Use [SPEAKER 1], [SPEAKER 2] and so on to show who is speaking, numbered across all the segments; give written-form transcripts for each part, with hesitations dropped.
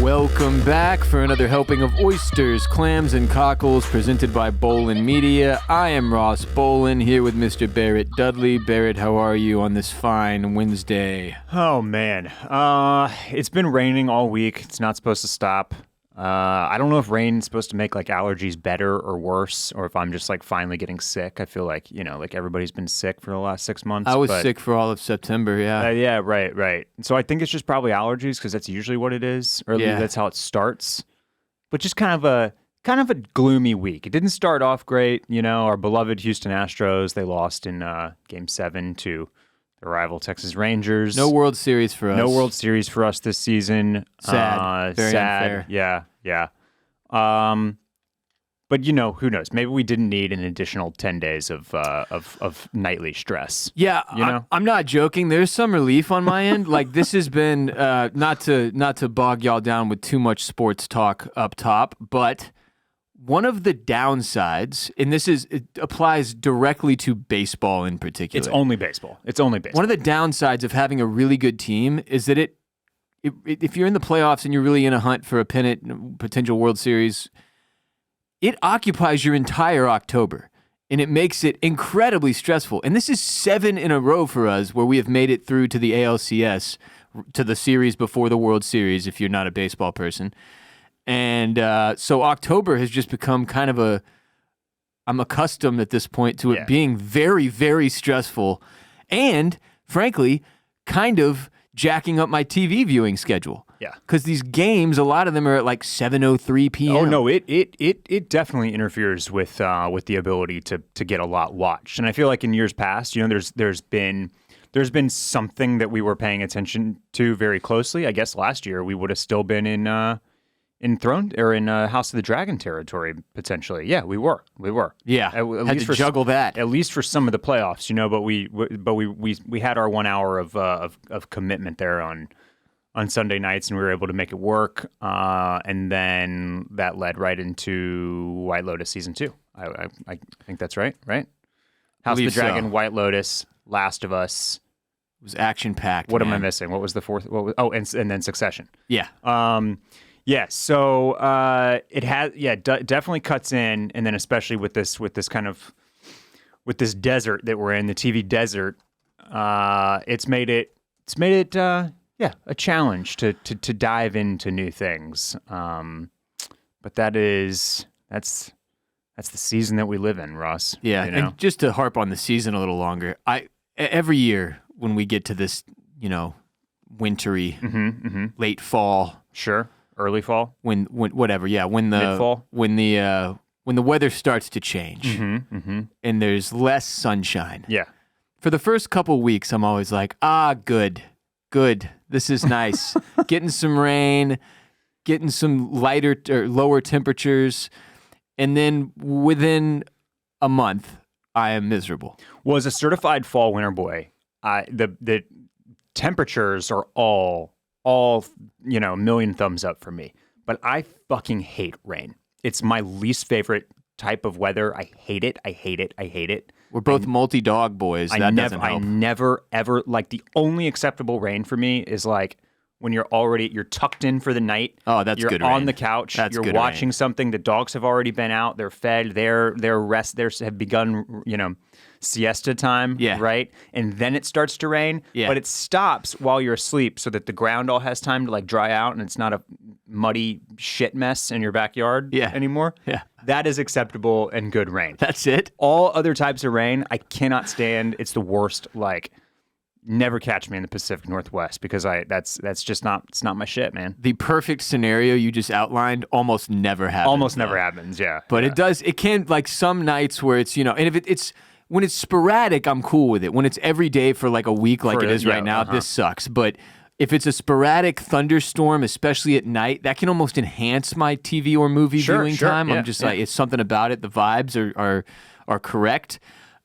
[SPEAKER 1] Welcome back for another helping of Oysters, Clams, and Cockles presented by Bolin Media. I am Ross Bolin here with Mr. Barrett Dudley. Barrett, how are you on this fine Wednesday?
[SPEAKER 2] Oh, man. It's been raining all week. It's not supposed to stop. I don't know if rain's supposed to make like allergies better or worse, or if I'm just like finally getting sick. I feel like, like everybody's been sick for the last 6 months.
[SPEAKER 1] I was sick for all of September, yeah.
[SPEAKER 2] Yeah, right. So I think it's just probably allergies because that's usually what it is, or at least that's how it starts. But just kind of a gloomy week. It didn't start off great. Our beloved Houston Astros, they lost in Game 7 to the rival Texas Rangers.
[SPEAKER 1] No World Series for us.
[SPEAKER 2] No World Series for us this season.
[SPEAKER 1] Sad. Very
[SPEAKER 2] sad.
[SPEAKER 1] unfair.
[SPEAKER 2] Yeah. But who knows? Maybe we didn't need an additional 10 days of nightly stress.
[SPEAKER 1] Yeah, I'm not joking. There's some relief on my end. Like this has been not to bog y'all down with too much sports talk up top, but one of the downsides, and it applies directly to baseball in particular.
[SPEAKER 2] It's only baseball.
[SPEAKER 1] One of the downsides of having a really good team is that if you're in the playoffs and you're really in a hunt for a pennant, potential World Series, it occupies your entire October, and it makes it incredibly stressful. And this is 7 in a row for us where we have made it through to the ALCS, to the series before the World Series, if you're not a baseball person. And so October has just become kind of I'm accustomed at this point to it being very, very stressful and, frankly, kind of jacking up my TV viewing schedule.
[SPEAKER 2] Yeah.
[SPEAKER 1] Because these games, a lot of them are at like 7:03 p.m.
[SPEAKER 2] Oh, no, it definitely interferes with the ability to get a lot watched. And I feel like in years past, there's been something that we were paying attention to very closely. I guess last year we would have still been in Throne or in House of the Dragon territory potentially. Yeah, we were.
[SPEAKER 1] Yeah,
[SPEAKER 2] at
[SPEAKER 1] had
[SPEAKER 2] least
[SPEAKER 1] to juggle that.
[SPEAKER 2] At least for some of the playoffs, But we had our 1 hour of commitment there on Sunday nights, and we were able to make it work. And then that led right into White Lotus season 2. I think that's right. House of the Dragon, White Lotus, Last of Us.
[SPEAKER 1] It was action packed.
[SPEAKER 2] What am I missing? What was the fourth? And then Succession.
[SPEAKER 1] Yeah.
[SPEAKER 2] Yeah, so it has definitely cuts in, and then especially with this desert that we're in, the TV desert, it's made it a challenge to dive into new things. But that's the season that we live in, Ross.
[SPEAKER 1] Yeah, and just to harp on the season a little longer, every year when we get to this, wintry, late fall,
[SPEAKER 2] sure. Early fall,
[SPEAKER 1] when
[SPEAKER 2] mid-fall,
[SPEAKER 1] when the weather starts to change, and there's less sunshine.
[SPEAKER 2] Yeah.
[SPEAKER 1] For the first couple weeks, I'm always like, good, this is nice. Getting some rain, getting some lighter or lower temperatures, and then within a month, I am miserable.
[SPEAKER 2] Well, as a certified fall winter boy, the temperatures are all a million thumbs up for me. But I fucking hate rain. It's my least favorite type of weather. I hate it.
[SPEAKER 1] We're both multi-dog boys. That doesn't help.
[SPEAKER 2] I never, ever, like, the only acceptable rain for me is, like, when you're tucked in for the night.
[SPEAKER 1] Oh, that's good
[SPEAKER 2] rain. You're on
[SPEAKER 1] rain.
[SPEAKER 2] the couch.
[SPEAKER 1] That's
[SPEAKER 2] you're
[SPEAKER 1] good
[SPEAKER 2] watching
[SPEAKER 1] rain.
[SPEAKER 2] something. The dogs have already been out. They're fed. Their have begun, siesta time, right? And then it starts to rain, but it stops while you're asleep so that the ground all has time to like dry out and it's not a muddy shit mess in your backyard anymore.
[SPEAKER 1] Yeah.
[SPEAKER 2] That is acceptable and good rain.
[SPEAKER 1] That's it?
[SPEAKER 2] All other types of rain, I cannot stand. It's the worst. Like, never catch me in the Pacific Northwest because that's just not, it's not my shit, man.
[SPEAKER 1] The perfect scenario you just outlined almost never happens.
[SPEAKER 2] Never happens, yeah.
[SPEAKER 1] But it can, like some nights where it's, and if it's, when it's sporadic, I'm cool with it. When it's every day for like a week like it is right now, this sucks. But if it's a sporadic thunderstorm, especially at night, that can almost enhance my TV or movie viewing time. I'm just like, it's something about it. The vibes are correct.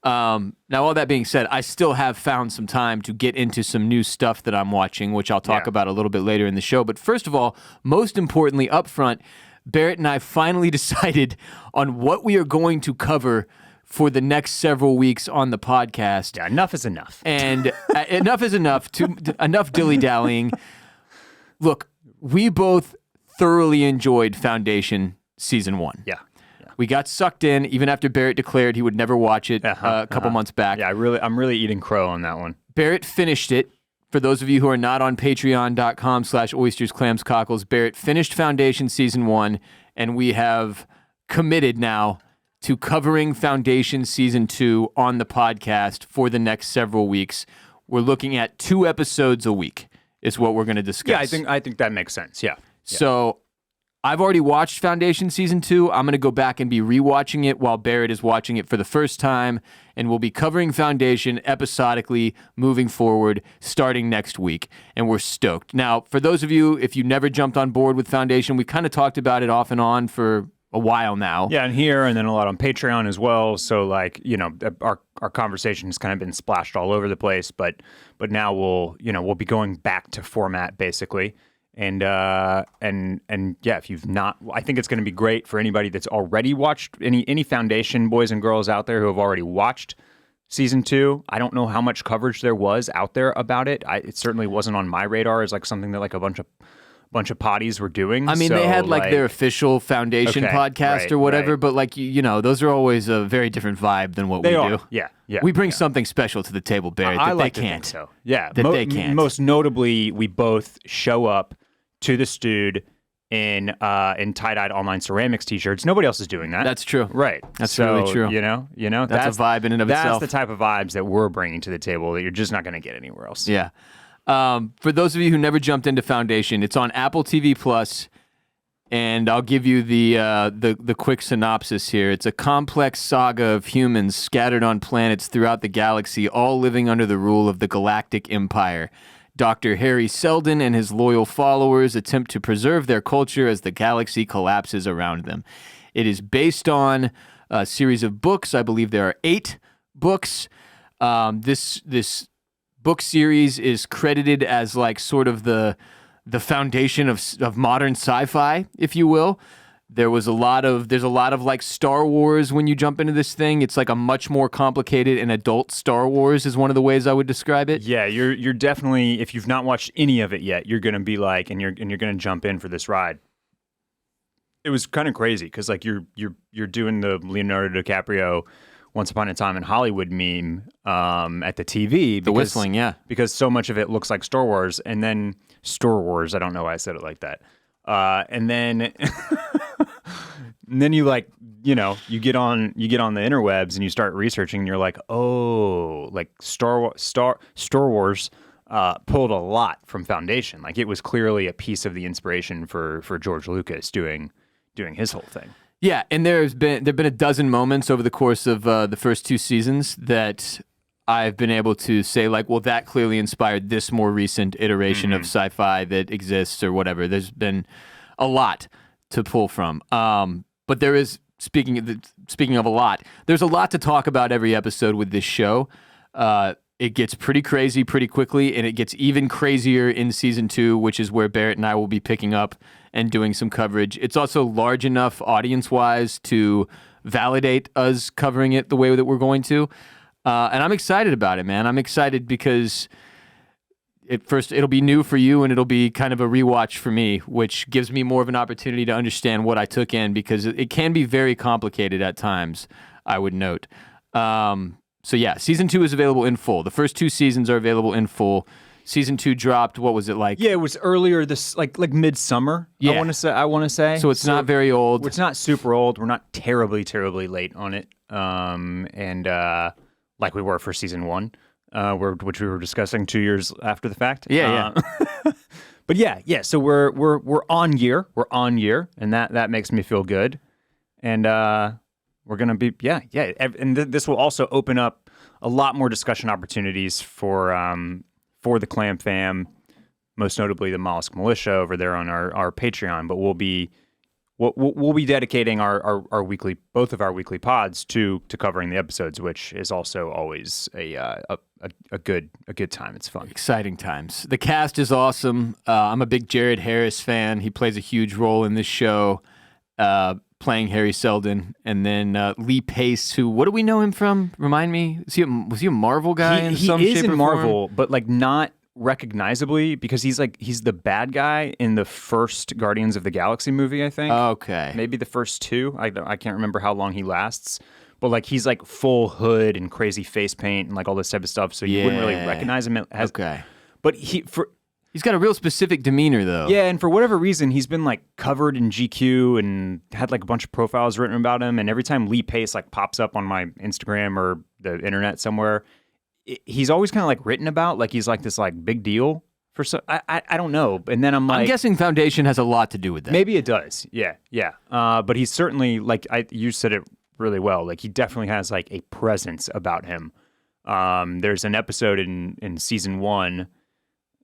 [SPEAKER 1] Now, all that being said, I still have found some time to get into some new stuff that I'm watching, which I'll talk about a little bit later in the show. But first of all, most importantly, up front, Barrett and I finally decided on what we are going to cover for the next several weeks on the podcast.
[SPEAKER 2] Yeah, enough is enough.
[SPEAKER 1] And enough is enough. Enough dilly-dallying. Look, we both thoroughly enjoyed Foundation Season 1.
[SPEAKER 2] Yeah.
[SPEAKER 1] We got sucked in, even after Barrett declared he would never watch it a couple months back.
[SPEAKER 2] Yeah, I'm really eating crow on that one.
[SPEAKER 1] Barrett finished it. For those of you who are not on patreon.com/oysters, clams, cockles, Barrett finished Foundation Season 1, and we have committed now to covering Foundation Season 2 on the podcast for the next several weeks. We're looking at 2 episodes a week is what we're going to discuss.
[SPEAKER 2] Yeah, I think that makes sense, yeah.
[SPEAKER 1] So I've already watched Foundation Season 2. I'm going to go back and be rewatching it while Barrett is watching it for the first time, and we'll be covering Foundation episodically moving forward starting next week, and we're stoked. Now, for those of you, if you never jumped on board with Foundation, we kind of talked about it off and on for a while now.
[SPEAKER 2] Yeah, and here, and then a lot on Patreon as well, so like, our conversation has kind of been splashed all over the place, but now we'll be going back to format, basically. And yeah, if you've not, I think it's going to be great for anybody that's already watched any Foundation boys and girls out there who have already watched Season 2. I don't know how much coverage there was out there about it. It certainly wasn't on my radar as like something that like a bunch of potties were doing.
[SPEAKER 1] I mean, they had like their official Foundation podcast or whatever, but like, those are always a very different vibe than what we do.
[SPEAKER 2] Yeah.
[SPEAKER 1] We bring something special to the table, Barrett, that they can't.
[SPEAKER 2] So. Yeah.
[SPEAKER 1] They can't.
[SPEAKER 2] Most notably, we both show up to the Stewed in tie-dyed online ceramics t-shirts. Nobody else is doing that.
[SPEAKER 1] That's true.
[SPEAKER 2] Right.
[SPEAKER 1] That's really true.
[SPEAKER 2] That's
[SPEAKER 1] a vibe in and of itself.
[SPEAKER 2] That's the type of vibes that we're bringing to the table that you're just not going to get anywhere else.
[SPEAKER 1] Yeah. For those of you who never jumped into Foundation, it's on Apple TV Plus, and I'll give you the quick synopsis here. It's a complex saga of humans scattered on planets throughout the galaxy, all living under the rule of the Galactic Empire. Dr. Harry Seldon and his loyal followers attempt to preserve their culture as the galaxy collapses around them. It is based on a series of books. I believe there are 8 books. This book series is credited as like sort of the foundation of modern sci-fi, if you will. There's a lot of like Star Wars when you jump into this thing. It's like a much more complicated and adult Star Wars is one of the ways I would describe it.
[SPEAKER 2] Yeah, you're definitely, if you've not watched any of it yet, you're going to be like, and you're going to jump in for this ride. It was kind of crazy because like you're doing the Leonardo DiCaprio Once Upon a Time in Hollywood meme at the TV.
[SPEAKER 1] The whistling, yeah.
[SPEAKER 2] Because so much of it looks like Star Wars, and then Star Wars. I don't know why I said it like that. And then and then you like, you get on the interwebs and you start researching and you're like, oh, like Star Wars pulled a lot from Foundation. Like it was clearly a piece of the inspiration for George Lucas doing his whole thing.
[SPEAKER 1] Yeah, and there've been a dozen moments over the course of the first 2 seasons that I've been able to say like, well, that clearly inspired this more recent iteration of sci-fi that exists or whatever. There's been a lot to pull from. But there is, speaking of a lot, there's a lot to talk about every episode with this show. It gets pretty crazy pretty quickly, and it gets even crazier in Season 2, which is where Barrett and I will be picking up and doing some coverage. It's also large enough audience-wise to validate us covering it the way that we're going to. And I'm excited about it, man. I'm excited because it'll be new for you, and it'll be kind of a rewatch for me, which gives me more of an opportunity to understand what I took in, because it can be very complicated at times, I would note. So yeah, Season 2 is available in full. The first 2 seasons are available in full. Season 2 dropped, what was it like?
[SPEAKER 2] Yeah, it was earlier this, like midsummer,
[SPEAKER 1] yeah.
[SPEAKER 2] I want to say.
[SPEAKER 1] So it's not very old.
[SPEAKER 2] It's not super old. We're not terribly, terribly late on it. And like we were for Season 1. Which we were discussing 2 years after the fact.
[SPEAKER 1] Yeah.
[SPEAKER 2] But yeah. So we're on year. We're on year, and that makes me feel good. And we're gonna be And this will also open up a lot more discussion opportunities for the Clam fam, most notably the Mollusk Militia over there on our Patreon. But we'll be dedicating our weekly, both of our weekly pods to covering the episodes, which is also always a good time. It's fun.
[SPEAKER 1] Exciting times. The cast is awesome. I'm a big Jared Harris fan. He plays a huge role in this show, playing Harry Seldon. And then Lee Pace, who, what do we know him from? Remind me. Was he a Marvel guy in some shape or form?
[SPEAKER 2] He is in Marvel, but like not recognizably because he's the bad guy in the first Guardians of the Galaxy movie, I think.
[SPEAKER 1] Okay.
[SPEAKER 2] Maybe the first two. I can't remember how long he lasts. But like he's like full hood and crazy face paint and like all this type of stuff, so you wouldn't really recognize him as.
[SPEAKER 1] Okay.
[SPEAKER 2] But
[SPEAKER 1] he's got a real specific demeanor though.
[SPEAKER 2] Yeah, and for whatever reason, he's been like covered in GQ and had like a bunch of profiles written about him. And every time Lee Pace like pops up on my Instagram or the internet somewhere, he's always kind of like written about like he's like this like big deal for so. I don't know. And then I'm
[SPEAKER 1] guessing Foundation has a lot to do with that.
[SPEAKER 2] Maybe it does. Yeah. But he's certainly like you said it really well. Like he definitely has like a presence about him. There's an episode in season 1.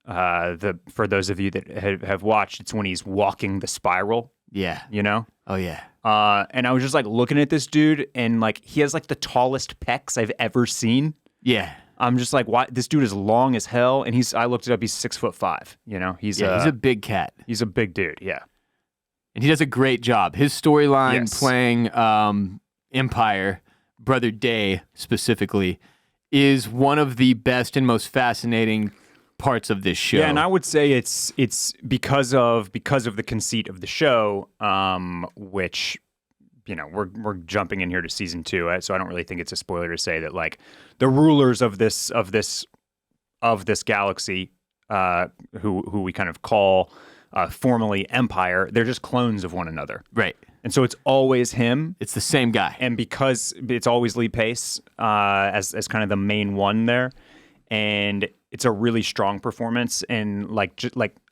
[SPEAKER 2] For those of you that have watched, it's when he's walking the spiral.
[SPEAKER 1] Yeah.
[SPEAKER 2] You know?
[SPEAKER 1] Oh yeah.
[SPEAKER 2] And I was just like looking at this dude, and like he has like the tallest pecs I've ever seen.
[SPEAKER 1] Yeah.
[SPEAKER 2] I'm just like, why? This dude is long as hell, and I looked it up. He's 6'5". You know, he's
[SPEAKER 1] a big cat.
[SPEAKER 2] He's a big dude. Yeah.
[SPEAKER 1] And he does a great job. His storyline playing Empire, Brother Day specifically, is one of the best and most fascinating parts of this show.
[SPEAKER 2] Yeah, and I would say it's because of the conceit of the show, which, you know, we're jumping in here to season 2, so I don't really think it's a spoiler to say that like the rulers of this galaxy, who we kind of call formally Empire, they're just clones of one another.
[SPEAKER 1] Right.
[SPEAKER 2] And so it's always him.
[SPEAKER 1] It's the same guy.
[SPEAKER 2] And because it's always Lee Pace as kind of the main one there. And it's a really strong performance. And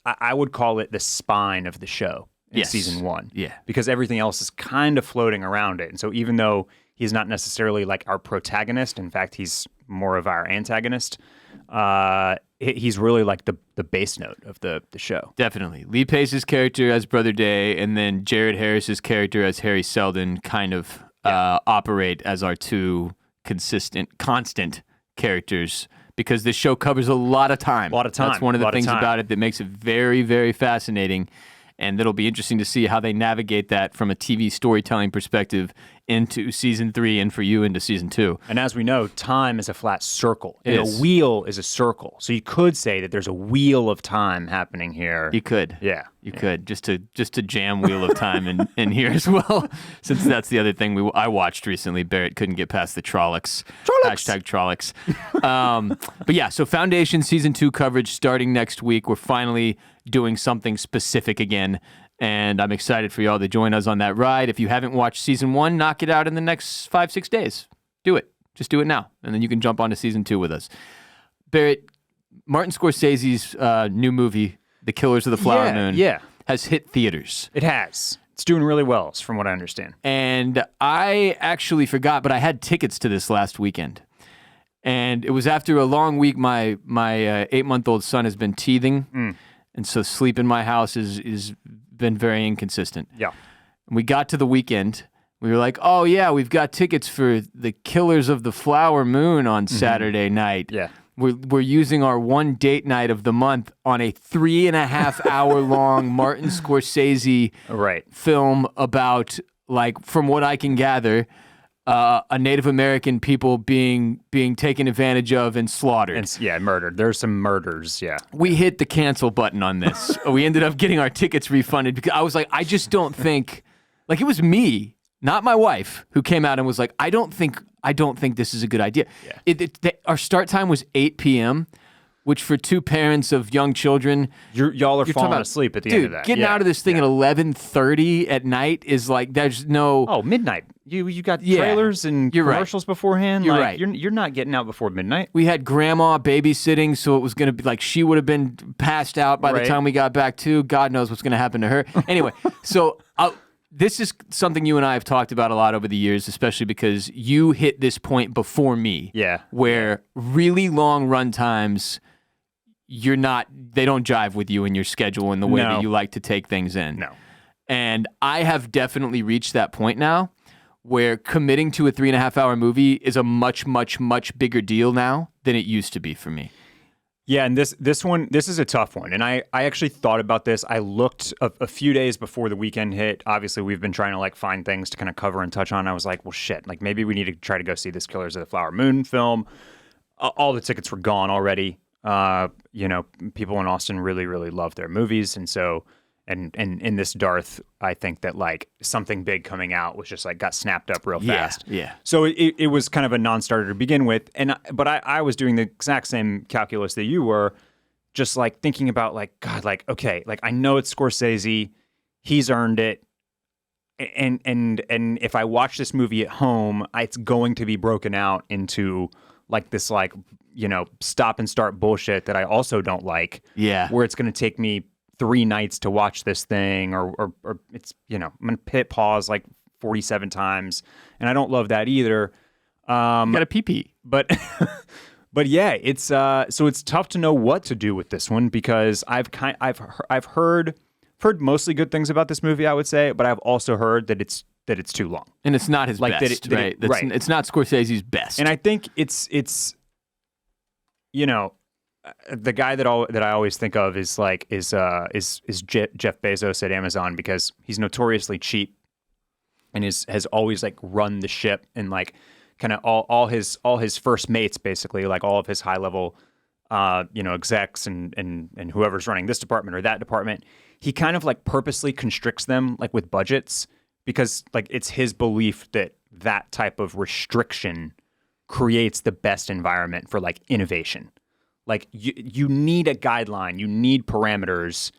[SPEAKER 2] I would call it the spine of the show in season 1.
[SPEAKER 1] Yeah. Because
[SPEAKER 2] everything else is kind of floating around it. And so even though he's not necessarily like our protagonist, in fact, he's more of our antagonist, he's really like the bass note of the show.
[SPEAKER 1] Definitely. Lee Pace's character as Brother Day and then Jared Harris's character as Harry Seldon kind of operate as our two constant characters, because this show covers a lot of time. That's one of the things about it that makes it very, very fascinating. And it'll be interesting to see how they navigate that from a TV storytelling perspective into season 3 and for you into season 2.
[SPEAKER 2] And as we know, time is a flat circle. And a wheel is a circle. So you could say that there's a wheel of time happening here.
[SPEAKER 1] You could.
[SPEAKER 2] Yeah.
[SPEAKER 1] You could. Just to jam Wheel of Time in here as well. Since that's the other thing I watched recently. Barrett couldn't get past the Trollocs. Hashtag Trollocs. But yeah, so Foundation season 2 coverage starting next week. We're finally doing something specific again. And I'm excited for y'all to join us on that ride. If you haven't watched season 1, knock it out in the next 5-6 days. Do it. Just do it now. And then you can jump onto season 2 with us. Barrett, Martin Scorsese's new movie, The Killers of the Flower Moon, has hit theaters.
[SPEAKER 2] It has. It's doing really well, from what I understand.
[SPEAKER 1] And I actually forgot, but I had tickets to this last weekend. And it was after a long week. My 8-month-old son has been teething. And so sleep in my house is been very inconsistent.
[SPEAKER 2] Yeah.
[SPEAKER 1] And we got to the weekend. We were like, oh, yeah, we've got tickets for The Killers of the Flower Moon on Saturday night.
[SPEAKER 2] Yeah.
[SPEAKER 1] We're using our one date night of the month on a 3.5-hour long Martin Scorsese film about, like, from what I can gather, a Native American people being taken advantage of and slaughtered.
[SPEAKER 2] And, murdered. There's some murders,
[SPEAKER 1] We hit the cancel button on this. We ended up getting our tickets refunded because I was like, I just don't think, like, it was me, not my wife, who came out and was like, I don't think this is a good idea. Yeah. Our start time was 8 p.m., which for two parents of young children,
[SPEAKER 2] y'all are falling asleep at the end of that.
[SPEAKER 1] Getting out of this thing at 11:30 at night is like, there's no...
[SPEAKER 2] midnight. You got trailers and commercials beforehand.
[SPEAKER 1] You're right.
[SPEAKER 2] You're not getting out before midnight.
[SPEAKER 1] We had grandma babysitting, so it was going to be like she would have been passed out by the time we got back too. God knows what's going to happen to her. Anyway, so... this is something you and I have talked about a lot over the years, especially because you hit this point before me.
[SPEAKER 2] Yeah.
[SPEAKER 1] Where really long run times, they don't jive with you and your schedule and the way that you like to take things in.
[SPEAKER 2] No.
[SPEAKER 1] And I have definitely reached that point now where committing to a 3.5-hour movie is a much, much, much bigger deal now than it used to be for me.
[SPEAKER 2] Yeah, and this is a tough one. And I actually thought about this. I looked a few days before the weekend hit. Obviously, we've been trying to like find things to kind of cover and touch on. I was like, well, shit, like maybe we need to try to go see this Killers of the Flower Moon film. All the tickets were gone already. People in Austin really, really love their movies. And so, and in this Darth, I think that like something big coming out was just like got snapped up real fast.
[SPEAKER 1] Yeah.
[SPEAKER 2] So it was kind of a non-starter to begin with. But I was doing the exact same calculus that you were, just like thinking about like, God, like, okay, like I know it's Scorsese, he's earned it. And if I watch this movie at home, it's going to be broken out into like this, like, stop and start bullshit that I also don't like.
[SPEAKER 1] Yeah.
[SPEAKER 2] Where it's going to take me 3 nights to watch this thing, or it's, I'm going to hit pause like 47 times. And I don't love that either.
[SPEAKER 1] You got a pee-pee.
[SPEAKER 2] But, but yeah, it's, so it's tough to know what to do with this one because I've heard mostly good things about this movie, I would say, but I've also heard that it's too long.
[SPEAKER 1] And it's not his best, right? It's not Scorsese's best.
[SPEAKER 2] And I think it's the guy that I always think of is Jeff Bezos at Amazon, because he's notoriously cheap and has always like run the ship, and like kind of all his first mates, basically, like all of his high level execs and whoever's running this department or that department, he kind of like purposely constricts them like with budgets, because like it's his belief that type of restriction creates the best environment for like innovation. Like you need a guideline, you need parameters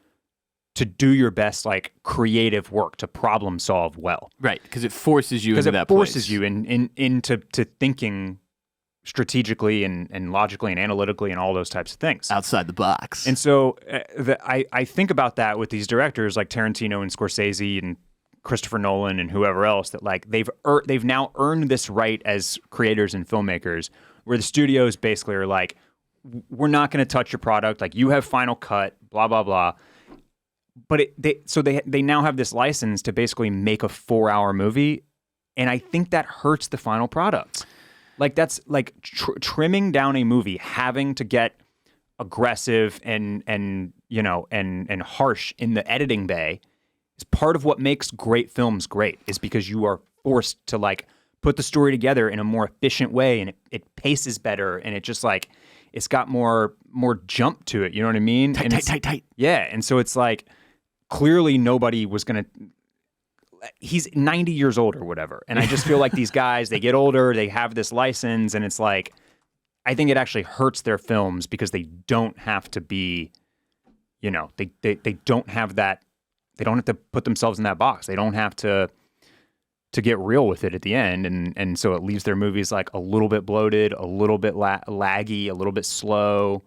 [SPEAKER 2] to do your best like creative work, to problem solve well.
[SPEAKER 1] Right, because it forces you into that place.
[SPEAKER 2] Because it forces you into thinking strategically and logically and analytically and all those types of things.
[SPEAKER 1] Outside the box.
[SPEAKER 2] And so I think about that with these directors like Tarantino and Scorsese and Christopher Nolan and whoever else, that like they've now earned this right as creators and filmmakers, where the studios basically are like, we're not going to touch your product. Like, you have final cut, blah, blah, blah. But they now have this license to basically make a 4-hour movie. And I think that hurts the final product. Like, that's like trimming down a movie, having to get aggressive and harsh in the editing bay is part of what makes great films great, is because you are forced to like put the story together in a more efficient way, and it paces better, and it just like, it's got more jump to it. You know what I mean?
[SPEAKER 1] Tight.
[SPEAKER 2] Yeah. And so it's like, clearly nobody was going to, he's 90 years old or whatever. And I just feel like these guys, they get older, they have this license, and it's like, I think it actually hurts their films because they don't have to be, they don't have that, they don't have to put themselves in that box. They don't have to get real with it at the end, and so it leaves their movies like a little bit bloated, a little bit laggy, a little bit slow.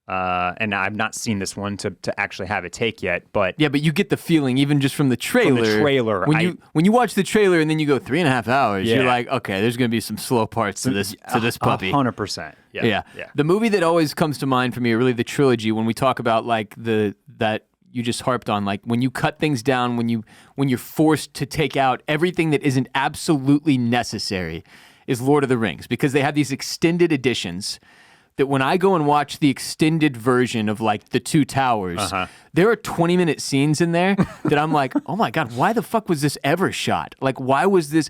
[SPEAKER 2] And I've not seen this one to actually have a take yet, but
[SPEAKER 1] yeah, but you get the feeling even just from the trailer. When you watch the trailer and then you go 3.5 hours, you're like, okay, there's going to be some slow parts to this puppy.
[SPEAKER 2] 100%. Yeah.
[SPEAKER 1] The movie that always comes to mind for me, or really the trilogy, when we talk about like that you just harped on, like when you cut things down, when you're forced to take out everything that isn't absolutely necessary, is Lord of the Rings, because they have these extended editions that when I go and watch the extended version of like the Two Towers, there are 20-minute scenes in there that I'm like, oh my God, why the fuck was this ever shot? Like, why was this?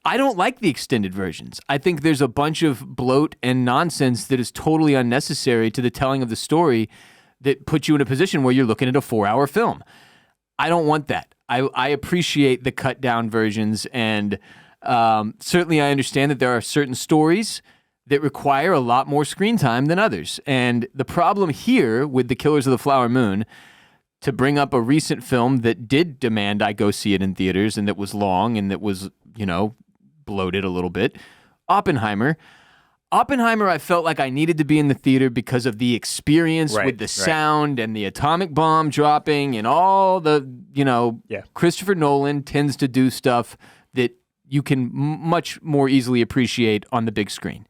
[SPEAKER 1] I don't like the extended versions. I think there's a bunch of bloat and nonsense that is totally unnecessary to the telling of the story, that puts you in a position where you're looking at a 4-hour film. I don't want that. I appreciate the cut down versions, and certainly I understand that there are certain stories that require a lot more screen time than others. And the problem here with The Killers of the Flower Moon, to bring up a recent film that did demand I go see it in theaters, and that was long and that was, bloated a little bit, Oppenheimer, I felt like I needed to be in the theater because of the experience with the sound and the atomic bomb dropping and all the, Christopher Nolan tends to do stuff that you can much more easily appreciate on the big screen.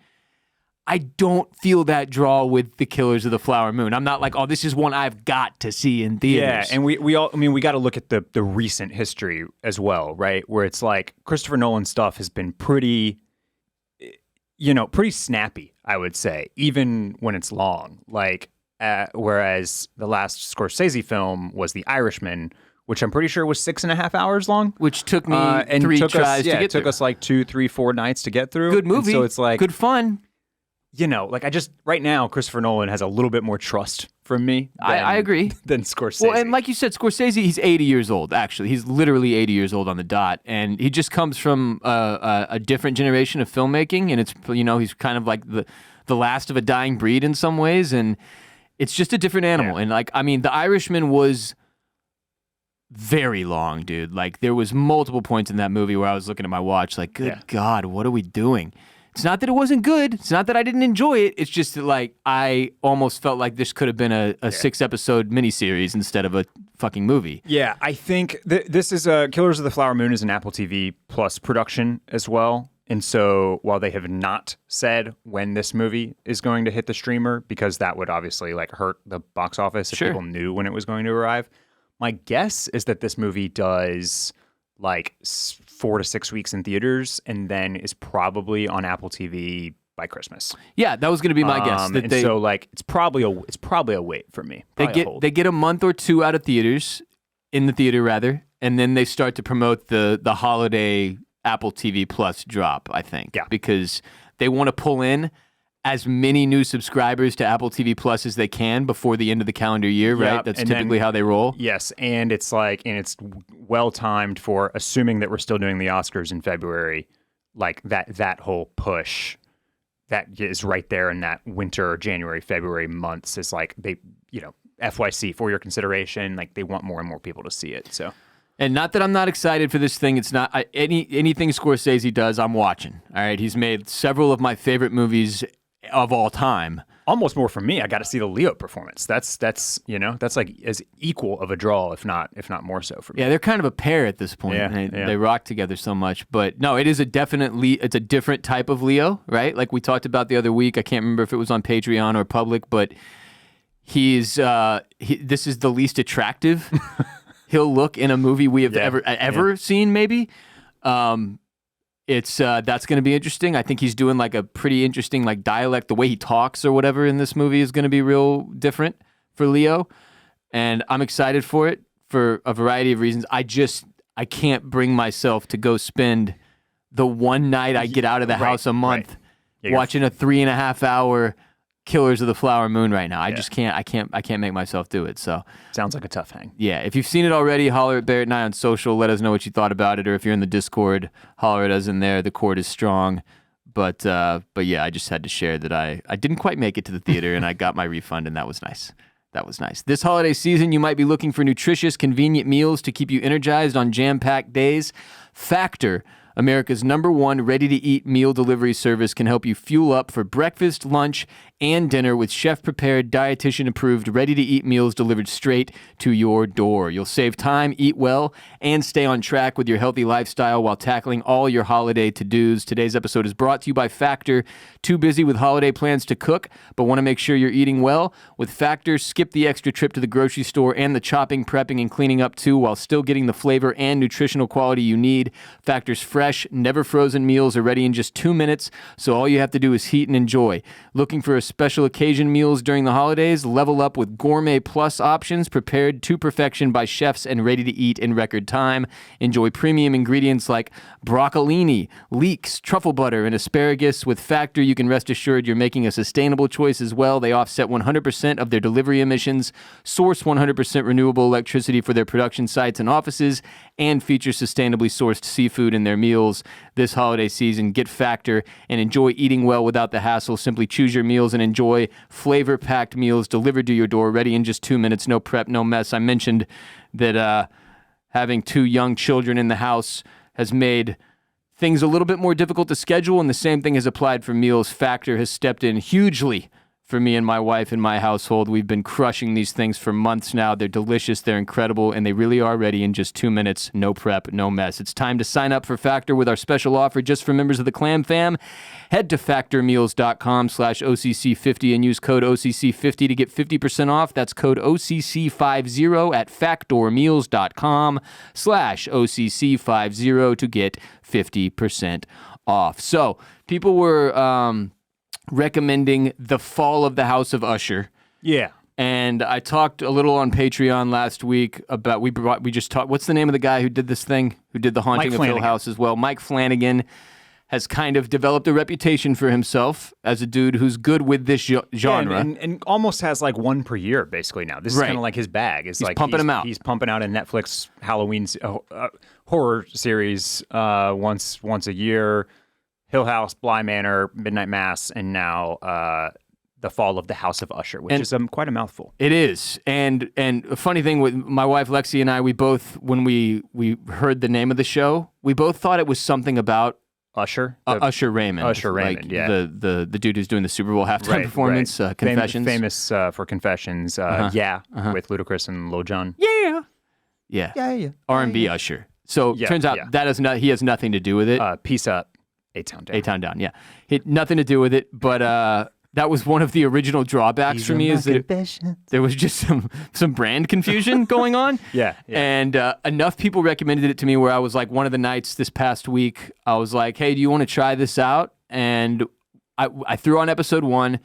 [SPEAKER 1] I don't feel that draw with The Killers of the Flower Moon. I'm not like, oh, this is one I've got to see in theaters.
[SPEAKER 2] Yeah, and we got to look at the recent history as well, right? Where it's like Christopher Nolan stuff has been pretty snappy, I would say, even when it's long. Like, whereas the last Scorsese film was The Irishman, which I'm pretty sure was 6.5 hours long.
[SPEAKER 1] Which took me three tries to get through.
[SPEAKER 2] It took us like 2, 3, 4 nights to get through.
[SPEAKER 1] Good movie.
[SPEAKER 2] And so it's like,
[SPEAKER 1] good fun.
[SPEAKER 2] like right now, Christopher Nolan has a little bit more trust from me.
[SPEAKER 1] I agree.
[SPEAKER 2] Than Scorsese.
[SPEAKER 1] Well, and like you said, Scorsese, he's 80 years old, actually. He's literally 80 years old on the dot. And he just comes from a different generation of filmmaking. And it's, he's kind of like the last of a dying breed in some ways. And it's just a different animal.
[SPEAKER 2] Yeah.
[SPEAKER 1] And The Irishman was very long, dude. Like, there was multiple points in that movie where I was looking at my watch like, good God, what are we doing? It's not that it wasn't good. It's not that I didn't enjoy it. It's just that, like, I almost felt like this could have been a 6-episode miniseries instead of a fucking movie.
[SPEAKER 2] Yeah, I think this is Killers of the Flower Moon is an Apple TV Plus production as well. And so while they have not said when this movie is going to hit the streamer, because that would obviously like hurt the box office if people knew when it was going to arrive, my guess is that this movie does like 4 to 6 weeks in theaters and then is probably on Apple TV by Christmas.
[SPEAKER 1] Yeah, that was going to be my guess.
[SPEAKER 2] So like it's probably a wait for me.
[SPEAKER 1] They get a month or two out of theaters, in the theater rather, and then they start to promote the holiday Apple TV Plus drop, I think.
[SPEAKER 2] Yeah.
[SPEAKER 1] Because they want to pull in as many new subscribers to Apple TV Plus as they can before the end of the calendar year, right?
[SPEAKER 2] Yep.
[SPEAKER 1] That's typically how they roll.
[SPEAKER 2] Yes, and it's well timed for assuming that we're still doing the Oscars in February, like that whole push that is right there in that winter, January, February months is like they, FYC for your consideration, like they want more and more people to see it. So.
[SPEAKER 1] And not that I'm not excited for this thing. It's not anything Scorsese does, I'm watching. All right, he's made several of my favorite movies of all time.
[SPEAKER 2] Almost more for me. I got to see the Leo performance. That's like as equal of a draw, if not more so for me.
[SPEAKER 1] Yeah, they're kind of a pair at this point.
[SPEAKER 2] Yeah,
[SPEAKER 1] They rock together so much. But no, it is it's a different type of Leo, right? Like we talked about the other week. I can't remember if it was on Patreon or public, but this is the least attractive he'll look in a movie we have ever seen, maybe. It's that's going to be interesting. I think he's doing like a pretty interesting like dialect. The way he talks or whatever in this movie is going to be real different for Leo, and I'm excited for it for a variety of reasons. I can't bring myself to go spend the one night I get out of the house a month watching a 3.5 hour Killers of the Flower Moon right now. I just can't. I can't make myself do it. So
[SPEAKER 2] sounds like a tough hang.
[SPEAKER 1] Yeah, if you've seen it already, holler at Barrett and I on social. Let us know what you thought about it, or if you're in the Discord, holler at us in there. The cord is strong, but yeah, I just had to share that I didn't quite make it to the theater, and I got my refund, and that was nice. That was nice. This holiday season, you might be looking for nutritious, convenient meals to keep you energized on jam-packed days. Factor, America's #1 ready-to-eat meal delivery service, can help you fuel up for breakfast, lunch, and dinner with chef-prepared, dietitian-approved, ready-to-eat meals delivered straight to your door. You'll save time, eat well, and stay on track with your healthy lifestyle while tackling all your holiday to-dos. Today's episode is brought to you by Factor. Too busy with holiday plans to cook, but want to make sure you're eating well? With Factor, skip the extra trip to the grocery store and the chopping, prepping, and cleaning up too, while still getting the flavor and nutritional quality you need. Factor's fresh, never frozen meals are ready in just 2 minutes, so all you have to do is heat and enjoy. Looking for a special occasion meals during the holidays? Level up with Gourmet Plus options prepared to perfection by chefs and ready to eat in record time. Enjoy premium ingredients like broccolini, leeks, truffle butter, and asparagus. With Factor, you can rest assured you're making a sustainable choice as well. They offset 100% of their delivery emissions, source 100% renewable electricity for their production sites and offices, and feature sustainably sourced seafood in their meals. This holiday season, get Factor and enjoy eating well without the hassle. Simply choose your meals and enjoy flavor-packed meals delivered to your door, ready in just 2 minutes. No prep, no mess. I mentioned that having 2 young children in the house has made things a little bit more difficult to schedule, and the same thing has applied for meals. Factor has stepped in hugely for me and my wife in my household. We've been crushing these things for months now. They're delicious, they're incredible, and they really are ready in just 2 minutes. No prep, no mess. It's time to sign up for Factor with our special offer just for members of the Clam fam. Head to factormeals.com/OCC50 and use code OCC50 to get 50% off. That's code OCC50 at factormeals.com/OCC50 to get 50% off. So people were recommending The Fall of the House of Usher.
[SPEAKER 2] Yeah.
[SPEAKER 1] And I talked a little on Patreon last week about, we just talked, what's the name of the guy who did this thing, who did The Haunting of Hill House as well? Mike Flanagan has kind of developed a reputation for himself as a dude who's good with this genre.
[SPEAKER 2] And almost has like one per year basically now. This is kind of like his bag. He's
[SPEAKER 1] pumping them out.
[SPEAKER 2] He's pumping out a Netflix Halloween horror series once a year. Hill House, Bly Manor, Midnight Mass, and now The Fall of the House of Usher, which is quite a mouthful.
[SPEAKER 1] It is. And a funny thing with my wife Lexi and I, we both, when we heard the name of the show, we both thought it was something about
[SPEAKER 2] Usher?
[SPEAKER 1] Usher Raymond.
[SPEAKER 2] Usher Raymond,
[SPEAKER 1] like the dude who's doing the Super Bowl halftime performance, Confessions.
[SPEAKER 2] Famous for Confessions, with Ludacris and Lil Jon.
[SPEAKER 1] Yeah. R&B Usher. So turns out he has nothing to do with it.
[SPEAKER 2] Peace Up. A-Town Down.
[SPEAKER 1] A-Town Down, yeah. Nothing to do with it, but that was one of the original drawbacks for me is that there was just some brand confusion going on.
[SPEAKER 2] Yeah.
[SPEAKER 1] And enough people recommended it to me where I was like, one of the nights this past week, I was like, hey, do you want to try this out? And I threw on episode 1.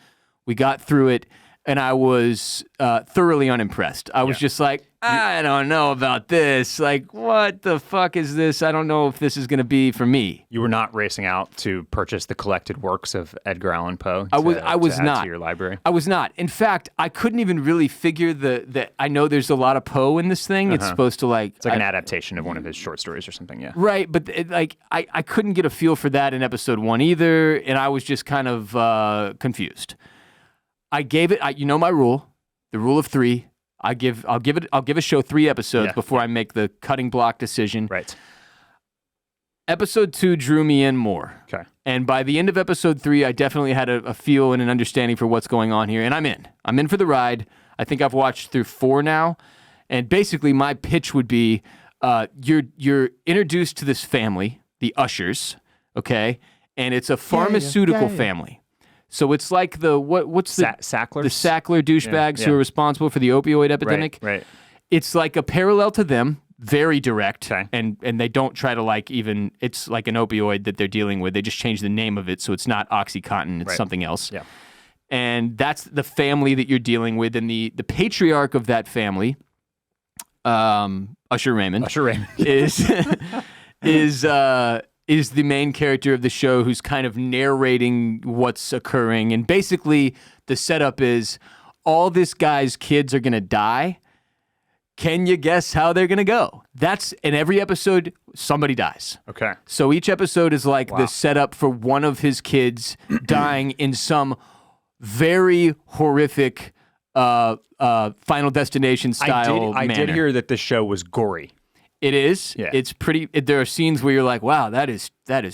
[SPEAKER 1] We got through it, and I was thoroughly unimpressed. I was just like, I don't know about this. Like, what the fuck is this? I don't know if this is going to be for me.
[SPEAKER 2] You were not racing out to purchase the collected works of Edgar Allan Poe.
[SPEAKER 1] I was not.
[SPEAKER 2] To your library.
[SPEAKER 1] I was not. In fact, I couldn't even really figure that. I know there's a lot of Poe in this thing. It's supposed to
[SPEAKER 2] It's like an adaptation of one of his short stories or something. Yeah.
[SPEAKER 1] Right, but I couldn't get a feel for that in episode 1 either, and I was just kind of confused. I gave it. You know my rule, the rule of 3. I'll give a show 3 episodes before I make the cutting block decision.
[SPEAKER 2] Right.
[SPEAKER 1] Episode 2 drew me in more.
[SPEAKER 2] Okay.
[SPEAKER 1] And by the end of episode 3, I definitely had a feel and an understanding for what's going on here, and I'm in. I'm in for the ride. I think I've watched through 4 now, and basically my pitch would be, you're introduced to this family, the Ushers, okay, and it's a pharmaceutical family. So it's like what's the
[SPEAKER 2] Sacklers?
[SPEAKER 1] The Sackler douchebags who are responsible for the opioid epidemic.
[SPEAKER 2] Right.
[SPEAKER 1] It's like a parallel to them, very direct,
[SPEAKER 2] okay.
[SPEAKER 1] and they don't try to it's like an opioid that they're dealing with. They just change the name of it, so it's not OxyContin, it's something else.
[SPEAKER 2] Yeah.
[SPEAKER 1] And that's the family that you're dealing with, and the patriarch of that family, Usher Raymond, is the main character of the show who's kind of narrating what's occurring. And basically, the setup is all this guy's kids are going to die. Can you guess how they're going to go? That's in every episode, somebody dies.
[SPEAKER 2] Okay.
[SPEAKER 1] So each episode is like the setup for one of his kids dying in some very horrific Final Destination style manner.
[SPEAKER 2] I did hear that the show was gory.
[SPEAKER 1] It is. Yeah. It's pretty. There are scenes where you're like, "Wow, that is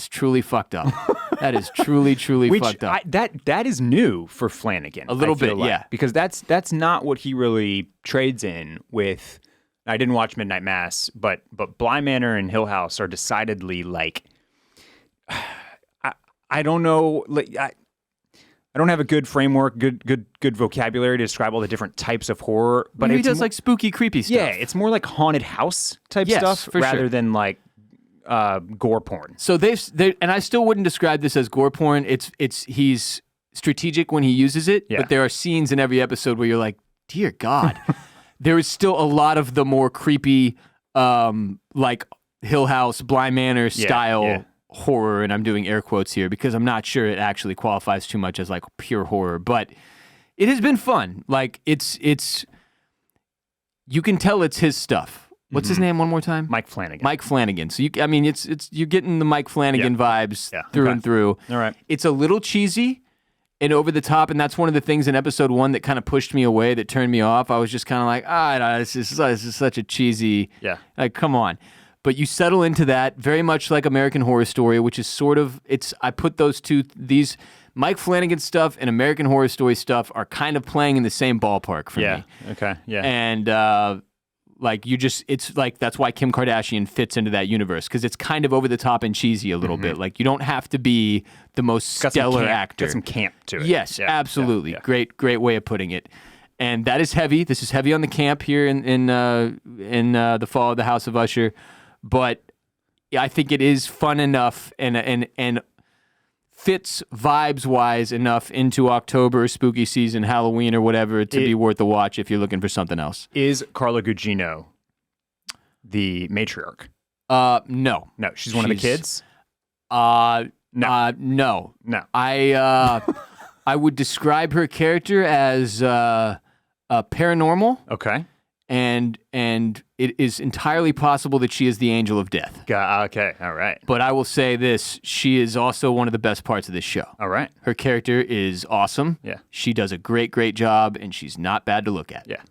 [SPEAKER 1] truly fucked up. That is truly fucked up."
[SPEAKER 2] That is new for Flanagan.
[SPEAKER 1] A little bit, yeah.
[SPEAKER 2] Because that's not what he really trades in with. I didn't watch Midnight Mass, but Bly Manor and Hill House are decidedly like. I don't know. I don't have a good framework, good vocabulary to describe all the different types of horror. But
[SPEAKER 1] he does like spooky, creepy stuff.
[SPEAKER 2] Yeah, it's more like haunted house type stuff rather than like gore porn.
[SPEAKER 1] So and I still wouldn't describe this as gore porn. He's strategic when he uses it, but there are scenes in every episode where you're like, dear God, there is still a lot of the more creepy, like Hill House, Bly Manor style. Horror, and I'm doing air quotes here because I'm not sure it actually qualifies too much as like pure horror, but it has been fun. Like it's you can tell it's his stuff. What's his name one more time?
[SPEAKER 2] Mike Flanagan.
[SPEAKER 1] Mike Flanagan. So you're getting the Mike Flanagan vibes through and through.
[SPEAKER 2] All right.
[SPEAKER 1] It's a little cheesy and over the top, and that's one of the things in episode 1 that kind of pushed me away, that turned me off. I was just kind of like, this is such a cheesy.
[SPEAKER 2] Yeah.
[SPEAKER 1] Like, come on. But you settle into that very much like American Horror Story, which is sort of, I put these Mike Flanagan stuff and American Horror Story stuff are kind of playing in the same ballpark for me.
[SPEAKER 2] Okay. Yeah.
[SPEAKER 1] And it's like, that's why Kim Kardashian fits into that universe, because it's kind of over the top and cheesy a little bit. Like, you don't have to be the most stellar actor.
[SPEAKER 2] Got some camp to it.
[SPEAKER 1] Yes, absolutely. Yeah. Great way of putting it. And that is heavy. This is heavy on the camp here in The Fall of the House of Usher. But I think it is fun enough and fits vibes-wise enough into October, spooky season, Halloween, or whatever to be worth a watch if you're looking for something else.
[SPEAKER 2] Is Carla Gugino the matriarch?
[SPEAKER 1] No.
[SPEAKER 2] No, she's one of the kids? No.
[SPEAKER 1] No. I would describe her character as paranormal.
[SPEAKER 2] Okay.
[SPEAKER 1] And it is entirely possible that she is the angel of death.
[SPEAKER 2] Okay, all right.
[SPEAKER 1] But I will say this, she is also one of the best parts of this show.
[SPEAKER 2] All right.
[SPEAKER 1] Her character is awesome.
[SPEAKER 2] Yeah.
[SPEAKER 1] She does a great job, and she's not bad to look at.
[SPEAKER 2] Yeah.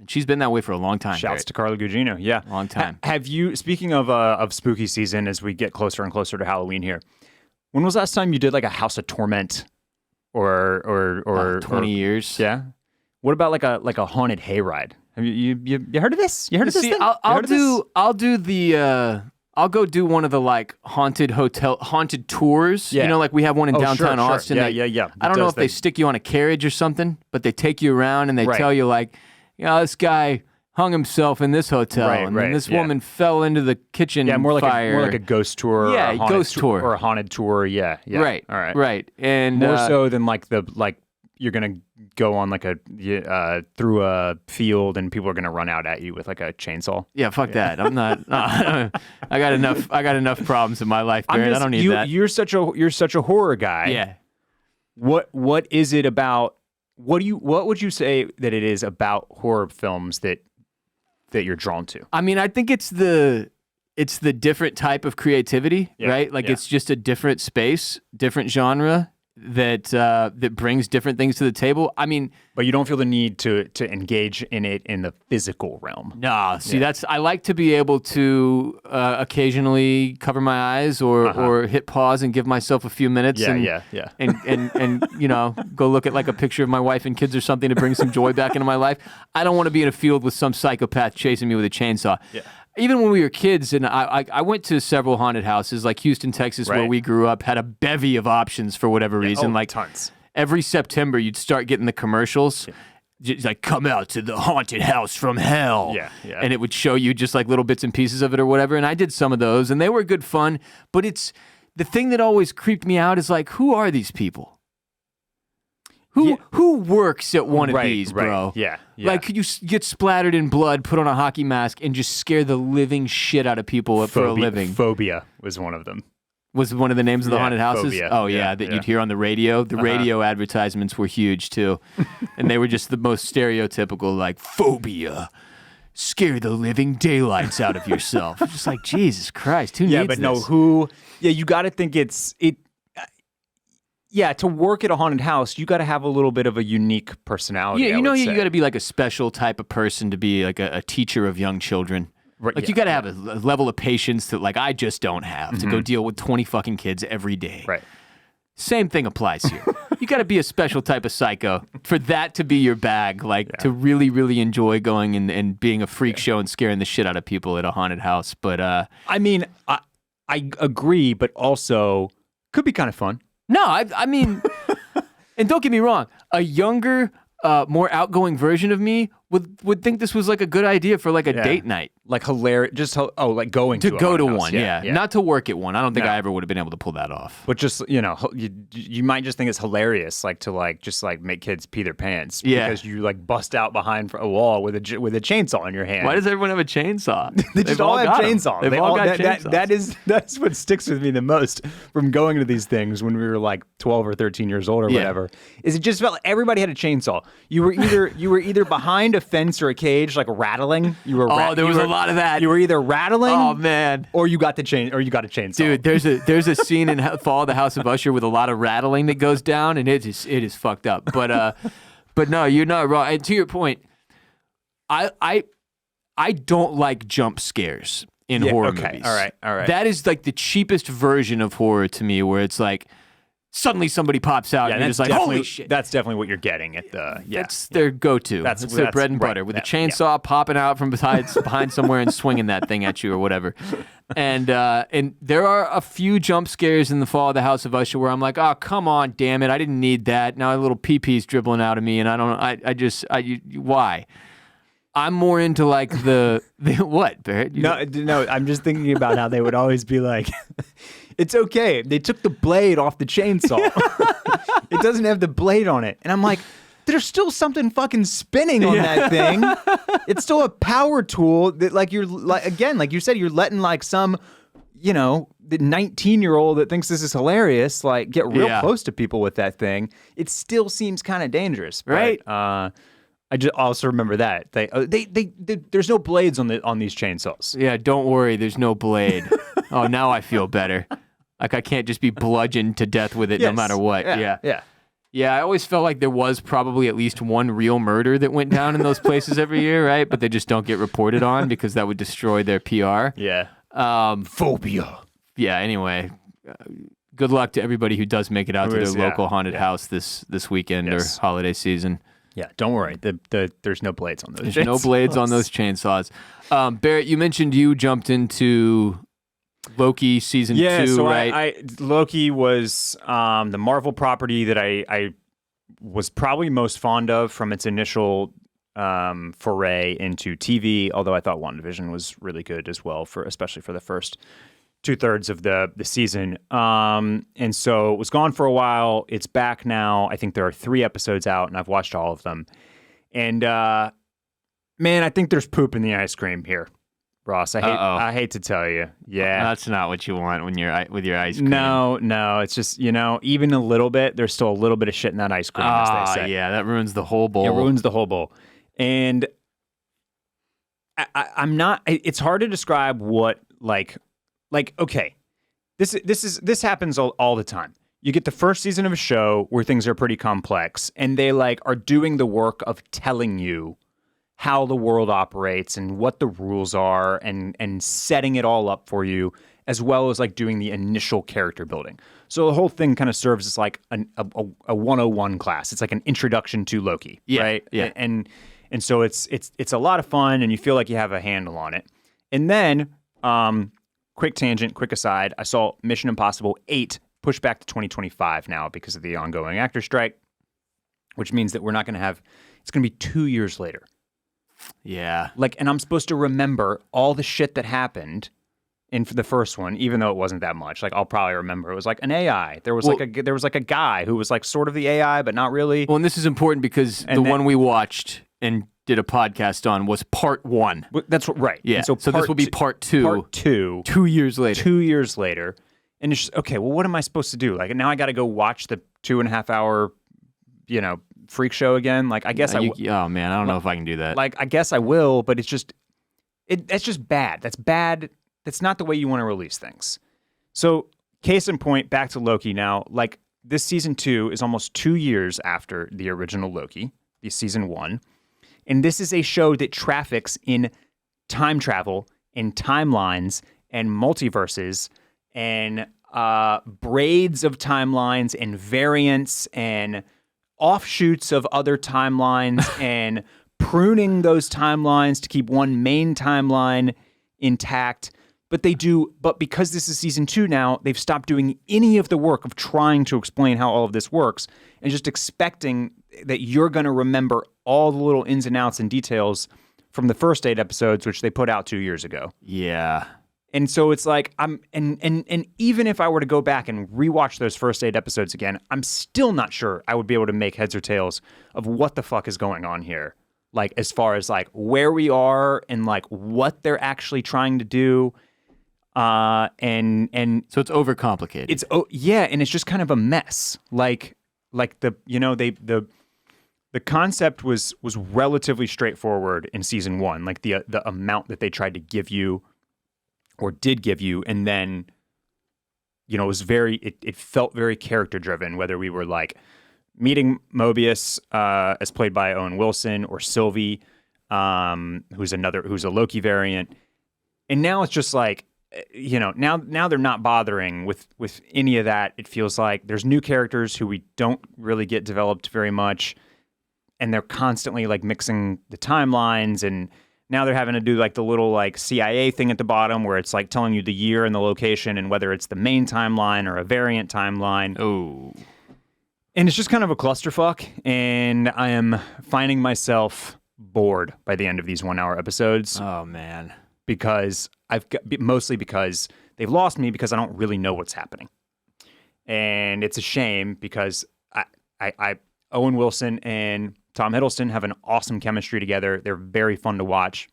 [SPEAKER 1] And she's been that way for a long time.
[SPEAKER 2] Shouts to Carla Gugino. Yeah.
[SPEAKER 1] Long time.
[SPEAKER 2] Have you, speaking of spooky season as we get closer and closer to Halloween here, when was the last time you did like a House of Torment or
[SPEAKER 1] 20 years?
[SPEAKER 2] Yeah. What about like a haunted hayride? Have you heard of this? You heard of this thing?
[SPEAKER 1] I'll go do one of the like haunted tours.
[SPEAKER 2] Yeah.
[SPEAKER 1] You know, like we have one in downtown
[SPEAKER 2] sure.
[SPEAKER 1] Austin.
[SPEAKER 2] Yeah.
[SPEAKER 1] I don't know if they stick you on a carriage or something, but they take you around and they tell you like, this guy hung himself in this hotel, and then this woman fell into the kitchen fire.
[SPEAKER 2] More like a ghost tour.
[SPEAKER 1] Yeah,
[SPEAKER 2] or a
[SPEAKER 1] ghost tour
[SPEAKER 2] or a haunted tour. Yeah.
[SPEAKER 1] Right.
[SPEAKER 2] All right.
[SPEAKER 1] Right. And
[SPEAKER 2] more so than like you're gonna go on like through a field and people are gonna run out at you with like a chainsaw.
[SPEAKER 1] Yeah, fuck that. I'm not. I got enough problems in my life, Barrett. I don't need that.
[SPEAKER 2] You're such a horror guy.
[SPEAKER 1] Yeah.
[SPEAKER 2] What is it about? What would you say that it is about horror films that you're drawn to?
[SPEAKER 1] I mean, I think it's the different type of creativity, right? Like it's just a different space, different genre that brings different things to the table. I mean,
[SPEAKER 2] but you don't feel the need to engage in it in the physical realm.
[SPEAKER 1] No, see, I like to be able to occasionally cover my eyes or hit pause and give myself a few minutes. And you know, go look at like a picture of my wife and kids or something to bring some joy back into my life. I don't want to be in a field with some psychopath chasing me with a chainsaw. Yeah. Even when we were kids, and I went to several haunted houses, like Houston, Texas, where we grew up, had a bevy of options for whatever reason. Like
[SPEAKER 2] tons.
[SPEAKER 1] Every September, you'd start getting the commercials. Just like, come out to the haunted house from hell.
[SPEAKER 2] Yeah.
[SPEAKER 1] And it would show you just like little bits and pieces of it or whatever. And I did some of those, and they were good fun. But it's the thing that always creeped me out is like, who are these people? Who works at one of these, bro?
[SPEAKER 2] Yeah.
[SPEAKER 1] Like, could you get splattered in blood, put on a hockey mask, and just scare the living shit out of people for a living?
[SPEAKER 2] Phobia was one of them.
[SPEAKER 1] Was one of the names of the haunted houses?
[SPEAKER 2] Phobia.
[SPEAKER 1] Oh, that you'd hear on the radio. The radio advertisements were huge, too. And they were just the most stereotypical, like, phobia. Scare the living daylights out of yourself. Just like, Jesus Christ, who needs this?
[SPEAKER 2] You got to think to work at a haunted house, you got to have a little bit of a unique personality.
[SPEAKER 1] Yeah, you got to be like a special type of person to be like a teacher of young children. Right, like you got to have a level of patience that like I just don't have to go deal with 20 fucking kids every day.
[SPEAKER 2] Right.
[SPEAKER 1] Same thing applies here. You got to be a special type of psycho for that to be your bag, like to really, really enjoy going and being a freak show and scaring the shit out of people at a haunted house. But
[SPEAKER 2] I mean, I agree, but also could be kind of fun.
[SPEAKER 1] No, I mean, and don't get me wrong, a younger, more outgoing version of me would think this was like a good idea for like a date night.
[SPEAKER 2] Like hilarious, like going to
[SPEAKER 1] go to one, not to work at one. I don't think I ever would have been able to pull that off.
[SPEAKER 2] But just, you might just think it's hilarious, like to just make kids pee their pants because you like bust out behind a wall with a chainsaw in your hand.
[SPEAKER 1] Why does everyone have a chainsaw?
[SPEAKER 2] They just all have chainsaws.
[SPEAKER 1] They've all got chainsaws.
[SPEAKER 2] That's what sticks with me the most from going to these things when we were like 12 or 13 years old or whatever. Is it just felt like everybody had a chainsaw. You were either behind a fence or a cage, like rattling.
[SPEAKER 1] There was a lot of that.
[SPEAKER 2] You were either rattling,
[SPEAKER 1] oh man,
[SPEAKER 2] or you got a chainsaw.
[SPEAKER 1] Dude, there's a scene in Fall of the House of Usher with a lot of rattling that goes down, and it is fucked up. But no, you're not wrong. And to your point, I don't like jump scares in horror movies.
[SPEAKER 2] All right.
[SPEAKER 1] That is like the cheapest version of horror to me, where it's like suddenly somebody pops out and you're just like, holy shit.
[SPEAKER 2] That's definitely what you're getting at the,
[SPEAKER 1] That's their go-to. That's their bread and butter with a chainsaw popping out from behind somewhere and swinging that thing at you or whatever. And there are a few jump scares in the Fall of the House of Usher where I'm like, oh, come on, damn it. I didn't need that. Now a little pee-pee's dribbling out of me and why? I'm more into like the what, Barrett?
[SPEAKER 2] No, I'm just thinking about how they would always be like, it's okay. They took the blade off the chainsaw. It doesn't have the blade on it. And I'm like, there's still something fucking spinning on that thing. It's still a power tool that like you're like, again, like you said, you're letting like some, the 19-year-old that thinks this is hilarious, like get real close to people with that thing. It still seems kind of dangerous,
[SPEAKER 1] right?
[SPEAKER 2] But, I just also remember that there's no blades on these chainsaws.
[SPEAKER 1] Yeah, don't worry, there's no blade. Oh, now I feel better. Like I can't just be bludgeoned to death with it no matter what. Yeah, I always felt like there was probably at least one real murder that went down in those places every year, right? But they just don't get reported on because that would destroy their PR.
[SPEAKER 2] Yeah. Phobia.
[SPEAKER 1] Yeah, anyway, good luck to everybody who does make it out to their local haunted house this weekend or holiday season.
[SPEAKER 2] Yeah, don't worry. There's no blades on those chainsaws.
[SPEAKER 1] There's no blades on those chainsaws. Barrett, you mentioned you jumped into Loki season 2, right?
[SPEAKER 2] Loki was the Marvel property that I was probably most fond of from its initial foray into TV, although I thought WandaVision was really good as well, especially for the first 2/3 of the season. And so it was gone for a while. It's back now. I think there are 3 episodes out, and I've watched all of them. And man, I think there's poop in the ice cream here. Ross, I hate to tell you. Yeah.
[SPEAKER 1] That's not what you want when you're with your ice cream.
[SPEAKER 2] No, it's just, even a little bit, there's still a little bit of shit in that ice cream, as they say.
[SPEAKER 1] Yeah, that ruins the whole bowl.
[SPEAKER 2] It ruins the whole bowl. And I'm not, it's hard to describe what, okay, this happens all the time. You get the first season of a show where things are pretty complex, and they are doing the work of telling you how the world operates and what the rules are and setting it all up for you, as well as doing the initial character building. So the whole thing kind of serves as a 101 class. It's like an introduction to Loki, right?
[SPEAKER 1] Yeah.
[SPEAKER 2] And so it's a lot of fun, and you feel like you have a handle on it. And then, quick tangent, quick aside, I saw Mission Impossible 8 pushed back to 2025 now because of the ongoing actor strike, which means that we're not going to have, it's going to be 2 years later.
[SPEAKER 1] Yeah.
[SPEAKER 2] And I'm supposed to remember all the shit that happened in the first one, even though it wasn't that much. I'll probably remember. It was an AI. There was a guy who was sort of the AI, but not really.
[SPEAKER 1] Well, and this is important because one we watched and did a podcast on was part 1.
[SPEAKER 2] That's right.
[SPEAKER 1] Yeah. And so this will be part 2.
[SPEAKER 2] Part 2.
[SPEAKER 1] 2 years later.
[SPEAKER 2] 2 years later. And it's just, okay, well, what am I supposed to do? Now I got to go watch the 2.5 hour, freak show again. I guess
[SPEAKER 1] oh man, I don't know if I can do that.
[SPEAKER 2] I guess I will, but it's just that's just bad. That's bad. That's not the way you want to release things. So case in point, back to Loki now. This season 2 is almost 2 years after the original Loki, the season 1, and this is a show that traffics in time travel, in timelines, and multiverses, and braids of timelines, and variants, and offshoots of other timelines and pruning those timelines to keep one main timeline intact. But because this is season 2 now, they've stopped doing any of the work of trying to explain how all of this works and just expecting that you're going to remember all the little ins and outs and details from the first 8 episodes, which they put out 2 years ago.
[SPEAKER 1] Yeah.
[SPEAKER 2] And so it's and even if I were to go back and rewatch those first 8 episodes again, I'm still not sure I would be able to make heads or tails of what the fuck is going on here. As far as where we are and what they're actually trying to do. And
[SPEAKER 1] so it's overcomplicated.
[SPEAKER 2] And it's just kind of a mess. The concept was relatively straightforward in season 1, the amount that they tried to give you or did give you, and then it was it felt very character driven, whether we were meeting Mobius as played by Owen Wilson, or Sylvie, who's a Loki variant. And now it's just now they're not bothering with any of that. It feels like there's new characters who we don't really get developed very much, and they're constantly mixing the timelines, and now they're having to do the little CIA thing at the bottom where it's telling you the year and the location and whether it's the main timeline or a variant timeline.
[SPEAKER 1] Oh.
[SPEAKER 2] And it's just kind of a clusterfuck, and I am finding myself bored by the end of these 1 hour episodes.
[SPEAKER 1] Oh man.
[SPEAKER 2] Because mostly because they've lost me because I don't really know what's happening. And it's a shame because I Owen Wilson and Tom Hiddleston have an awesome chemistry together. They're very fun to watch.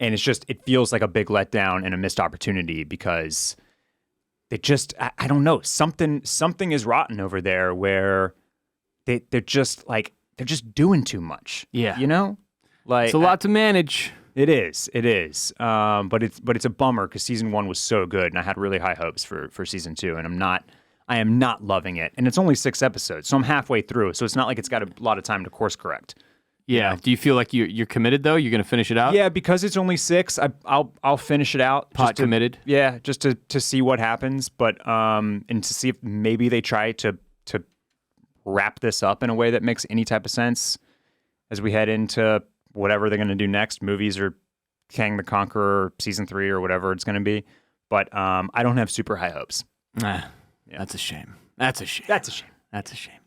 [SPEAKER 2] And it feels like a big letdown and a missed opportunity because they just, I don't know, something is rotten over there where they're just doing too much.
[SPEAKER 1] Yeah.
[SPEAKER 2] You know? Like,
[SPEAKER 1] it's a lot to manage.
[SPEAKER 2] It is. But it's a bummer because season 1 was so good and I had really high hopes for season 2, and I am not loving it. And it's only 6 episodes, so I'm halfway through. So it's not like it's got a lot of time to course correct.
[SPEAKER 1] Yeah. Do you feel like you're committed though? You're going to finish it out?
[SPEAKER 2] Yeah, because it's only 6. I'll finish it out.
[SPEAKER 1] Committed.
[SPEAKER 2] Yeah, just to see what happens, but and to see if maybe they try to wrap this up in a way that makes any type of sense as we head into whatever they're going to do next, movies or Kang the Conqueror season 3 or whatever it's going to be. But I don't have super high hopes.
[SPEAKER 1] Yeah. That's a shame. That's a shame.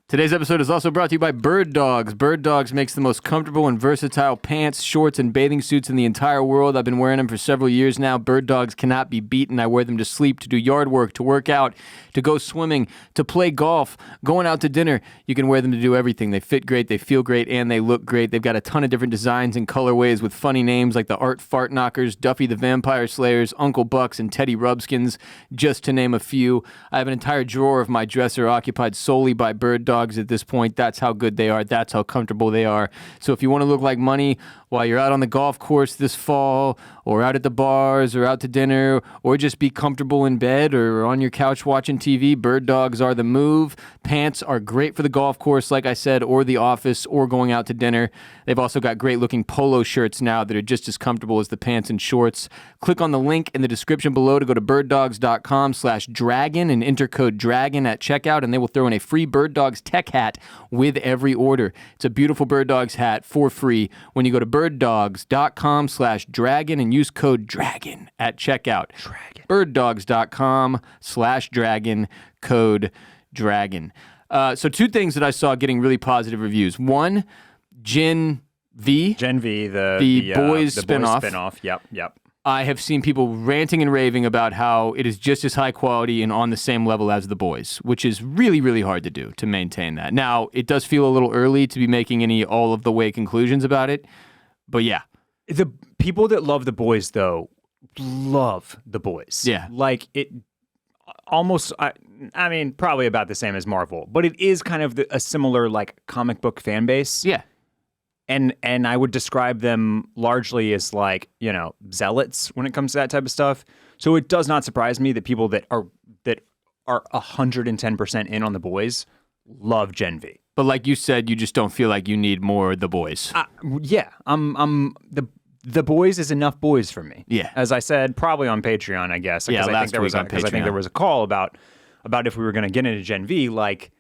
[SPEAKER 3] Today's episode is also brought to you by Bird Dogs. Bird Dogs makes the most comfortable and versatile pants, shorts, and bathing suits in the entire world. I've been wearing them for several years now. Bird Dogs cannot be beaten. I wear them to sleep, to do yard work, to work out, to go swimming, to play golf, going out to dinner. You can wear them to do everything. They fit great, they feel great, and they look great. They've got a ton of different designs and colorways with funny names like the Art Fart Knockers, Duffy the Vampire Slayers, Uncle Bucks, and Teddy Rubskins, just to name a few. I have an entire drawer of my dresser occupied solely by Bird Dogs at this point. That's how good they are. That's how comfortable they are. So if you want to look like money while you're out on the golf course this fall, or out at the bars, or out to dinner, or just be comfortable in bed or on your couch watching TV, Bird Dogs are the move. Pants are great for the golf course, like I said, or the office, or going out to dinner. They've also got great looking polo shirts now that are just as comfortable as the pants and shorts. Click on the link in the description below to go to birddogs.com/dragon and enter code DRAGON at checkout, and they will throw in a free Bird Dogs tech hat with every order. It's a beautiful Bird Dogs hat for free when you go to birddogs.com/dragon and use code DRAGON at checkout. birddogs.com/dragon, code DRAGON. So 2 things that I saw getting really positive reviews. One, Gen V, the Boys spinoff.
[SPEAKER 2] Yep.
[SPEAKER 3] I have seen people ranting and raving about how it is just as high quality and on the same level as The Boys, which is really, really hard to do, to maintain that. Now, it does feel a little early to be making any all-of-the-way conclusions about it, but yeah.
[SPEAKER 2] The people that love The Boys, though, love The Boys.
[SPEAKER 3] Yeah.
[SPEAKER 2] Like, it almost, I mean, probably about the same as Marvel, but it is kind of a similar, like, comic book fan base.
[SPEAKER 3] Yeah.
[SPEAKER 2] And I would describe them largely as, like, you know, zealots when it comes to that type of stuff. So it does not surprise me that people that are 110% in on The Boys love Gen V.
[SPEAKER 3] But like you said, you just don't feel like you need more The Boys.
[SPEAKER 2] Yeah, The Boys is enough boys for me.
[SPEAKER 3] Yeah.
[SPEAKER 2] As I said, probably on Patreon, I guess.
[SPEAKER 3] Yeah,
[SPEAKER 2] I think there was a call about if we were going to get into Gen V, like,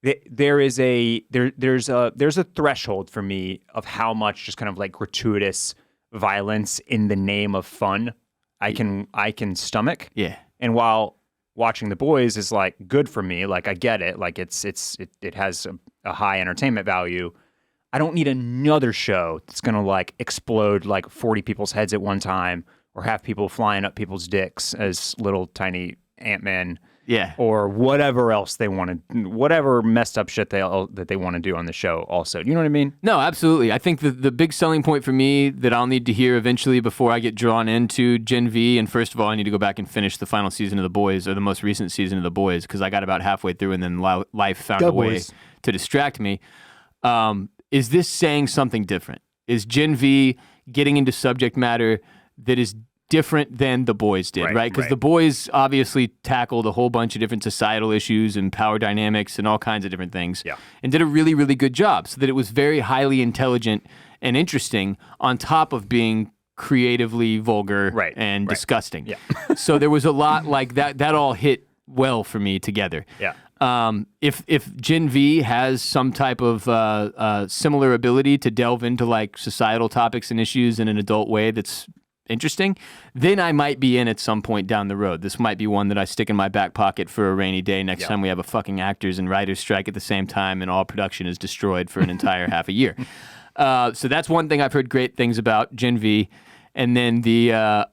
[SPEAKER 2] there's a threshold for me of how much just kind of like gratuitous violence in the name of fun I can stomach.
[SPEAKER 3] Yeah.
[SPEAKER 2] And while watching The Boys is like good for me, like I get it, like it has a high entertainment value, I don't need another show that's gonna like explode like 40 people's heads at one time, or have people flying up people's dicks as little tiny Ant-Man.
[SPEAKER 3] Yeah.
[SPEAKER 2] Or whatever else they want to, whatever messed up shit that they want to do on the show also. You know what I mean?
[SPEAKER 3] No, absolutely. I think the big selling point for me that I'll need to hear eventually before I get drawn into Gen V, and first of all, I need to go back and finish the final season of The Boys, or the most recent season of The Boys, because I got about halfway through and then life found a way to distract me. Is this saying something different? Is Gen V getting into subject matter that is different than The Boys did, right? Because The Boys obviously tackled a whole bunch of different societal issues and power dynamics and all kinds of different things, and did a really, really good job, so that it was very highly intelligent and interesting on top of being creatively vulgar and disgusting.
[SPEAKER 2] Yeah.
[SPEAKER 3] So there was a lot like that. That all hit well for me together.
[SPEAKER 2] Yeah.
[SPEAKER 3] If Gen V has some type of similar ability to delve into like societal topics and issues in an adult way that's interesting, then I might be in at some point down the road. This might be one that I stick in my back pocket for a rainy day next time we have a fucking actors and writers strike at the same time and all production is destroyed for an entire half a year. So that's one thing I've heard great things about Gen V. And then the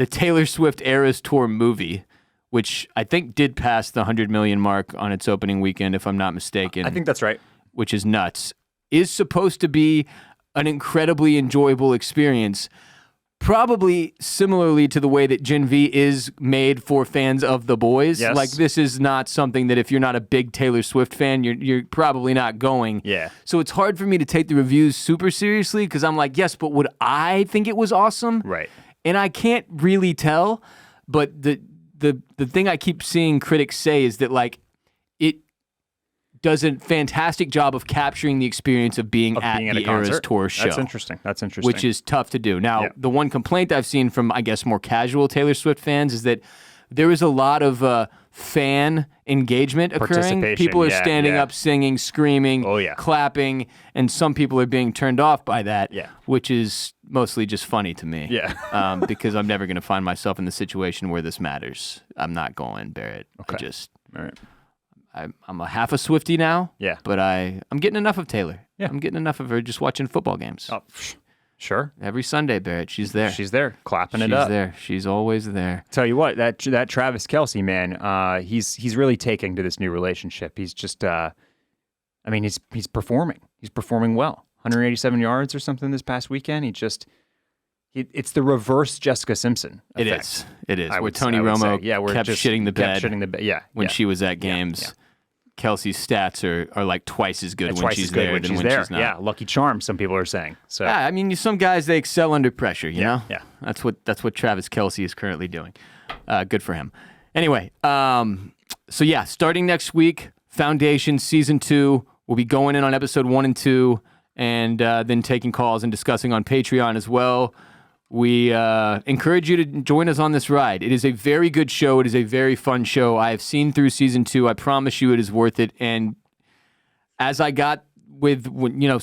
[SPEAKER 3] Taylor Swift Eras Tour movie, which I think did pass the 100 million mark on its opening weekend, if I'm not mistaken.
[SPEAKER 2] I think that's right.
[SPEAKER 3] Which is nuts. Is supposed to be an incredibly enjoyable experience.
[SPEAKER 1] Probably similarly to the way that Gen V is made for fans of the boys.
[SPEAKER 2] Yes.
[SPEAKER 1] Like, this is not something that if you're not a big Taylor Swift fan, you're probably not going.
[SPEAKER 2] Yeah.
[SPEAKER 1] So it's hard for me to take the reviews super seriously because I'm like, yes, but would I think it was awesome?
[SPEAKER 2] Right.
[SPEAKER 1] And I can't really tell, but the thing I keep seeing critics say is that, like, it does a fantastic job of capturing the experience of being at the Eras Tour show.
[SPEAKER 2] That's interesting.
[SPEAKER 1] Which is tough to do. Now,
[SPEAKER 2] Yeah.
[SPEAKER 1] the one complaint I've seen from, I guess, more casual Taylor Swift fans is that there is a lot of fan engagement occurring.
[SPEAKER 2] Participation,
[SPEAKER 1] People are
[SPEAKER 2] yeah,
[SPEAKER 1] standing
[SPEAKER 2] yeah.
[SPEAKER 1] up, singing, screaming,
[SPEAKER 2] Oh, yeah.
[SPEAKER 1] clapping, and some people are being turned off by that,
[SPEAKER 2] Yeah.
[SPEAKER 1] which is mostly just funny to me.
[SPEAKER 2] Yeah.
[SPEAKER 1] Because I'm never going to find myself in the situation where this matters. I'm not going, Barrett.
[SPEAKER 2] Okay. All right.
[SPEAKER 1] I'm a half a Swiftie now.
[SPEAKER 2] Yeah.
[SPEAKER 1] But I'm getting enough of Taylor.
[SPEAKER 2] Yeah.
[SPEAKER 1] I'm getting enough of her just watching football games.
[SPEAKER 2] Oh, sure.
[SPEAKER 1] Every Sunday, Barrett, she's there.
[SPEAKER 2] She's there, clapping it
[SPEAKER 1] She's
[SPEAKER 2] up.
[SPEAKER 1] there. She's always there.
[SPEAKER 2] Tell you what, that Travis Kelce man, he's really taking to this new relationship. He's just, he's performing. He's performing well. 187 yards or something this past weekend. It's the reverse Jessica Simpson effect.
[SPEAKER 1] It is. Where Tony Romo kept shitting the bed.
[SPEAKER 2] Yeah.
[SPEAKER 1] When she was at games.
[SPEAKER 2] Yeah.
[SPEAKER 1] Kelsey's stats are like twice as good when she's there than when she's not.
[SPEAKER 2] Yeah, lucky charm, some people are saying. So
[SPEAKER 1] yeah, I mean, some guys, they excel under pressure, you know?
[SPEAKER 2] Yeah.
[SPEAKER 1] That's what Travis Kelce is currently doing. Good for him. Anyway, so yeah, starting next week, Foundation Season 2. We'll be going in on episode 1 and 2, and then taking calls and discussing on Patreon as well. We encourage you to join us on this ride. It is a very good show. It is a very fun show. I have seen through Season 2. I promise you it is worth it. And as I got with,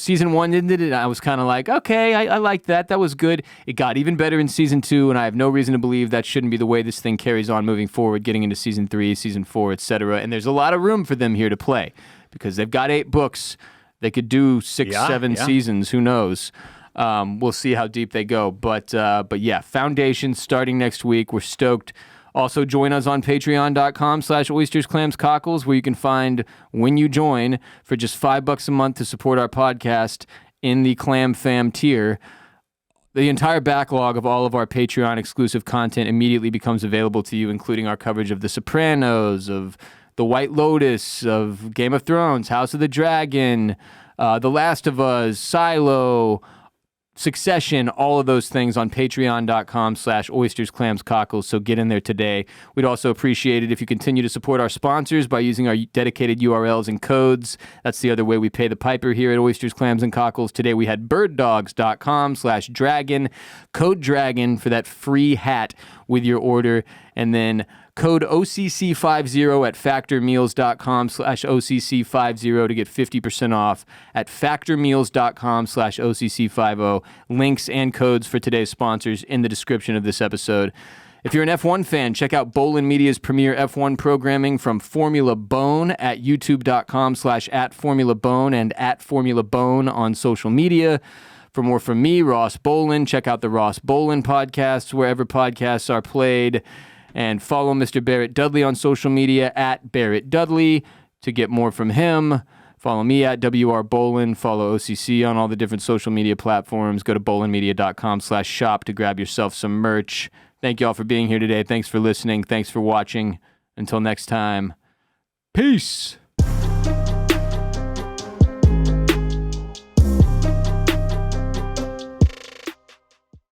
[SPEAKER 1] Season 1 ended, and I was kind of like, okay, I like that. That was good. It got even better in Season 2, and I have no reason to believe that shouldn't be the way this thing carries on moving forward, getting into Season 3, Season 4, etc. And there's a lot of room for them here to play because they've got 8 books. They could do 6, 7 seasons. Who knows? We'll see how deep they go. But yeah, Foundation starting next week. We're stoked. Also, join us on patreon.com/Oysters, Clams, Cockles, where you can find, when you join, for just $5 a month to support our podcast in the Clam Fam tier. The entire backlog of all of our Patreon exclusive content immediately becomes available to you, including our coverage of The Sopranos, of The White Lotus, of Game of Thrones, House of the Dragon, The Last of Us, Silo, Succession, all of those things on patreon.com/Oysters, Clams, Cockles. So get in there today. We'd also appreciate it if you continue to support our sponsors by using our dedicated URLs and codes. That's the other way we pay the piper here at Oysters, Clams, and Cockles. Today we had birddogs.com/dragon, code dragon for that free hat with your order. And then code OCC50 at factormeals.com/OCC50 to get 50% off at factormeals.com/OCC50. Links and codes for today's sponsors in the description of this episode. If you're an F1 fan, check out Bolin Media's premier F1 programming from Formula Bone at youtube.com/@FormulaBone and @FormulaBone on social media. For more from me, Ross Bolin, check out the Ross Bolin podcasts wherever podcasts are played. And follow Mr. Barrett Dudley on social media at Barrett Dudley to get more from him. Follow me at WR Bolin. Follow OCC on all the different social media platforms. Go to bolinmedia.com/shop to grab yourself some merch. Thank you all for being here today. Thanks for listening. Thanks for watching. Until next time, peace.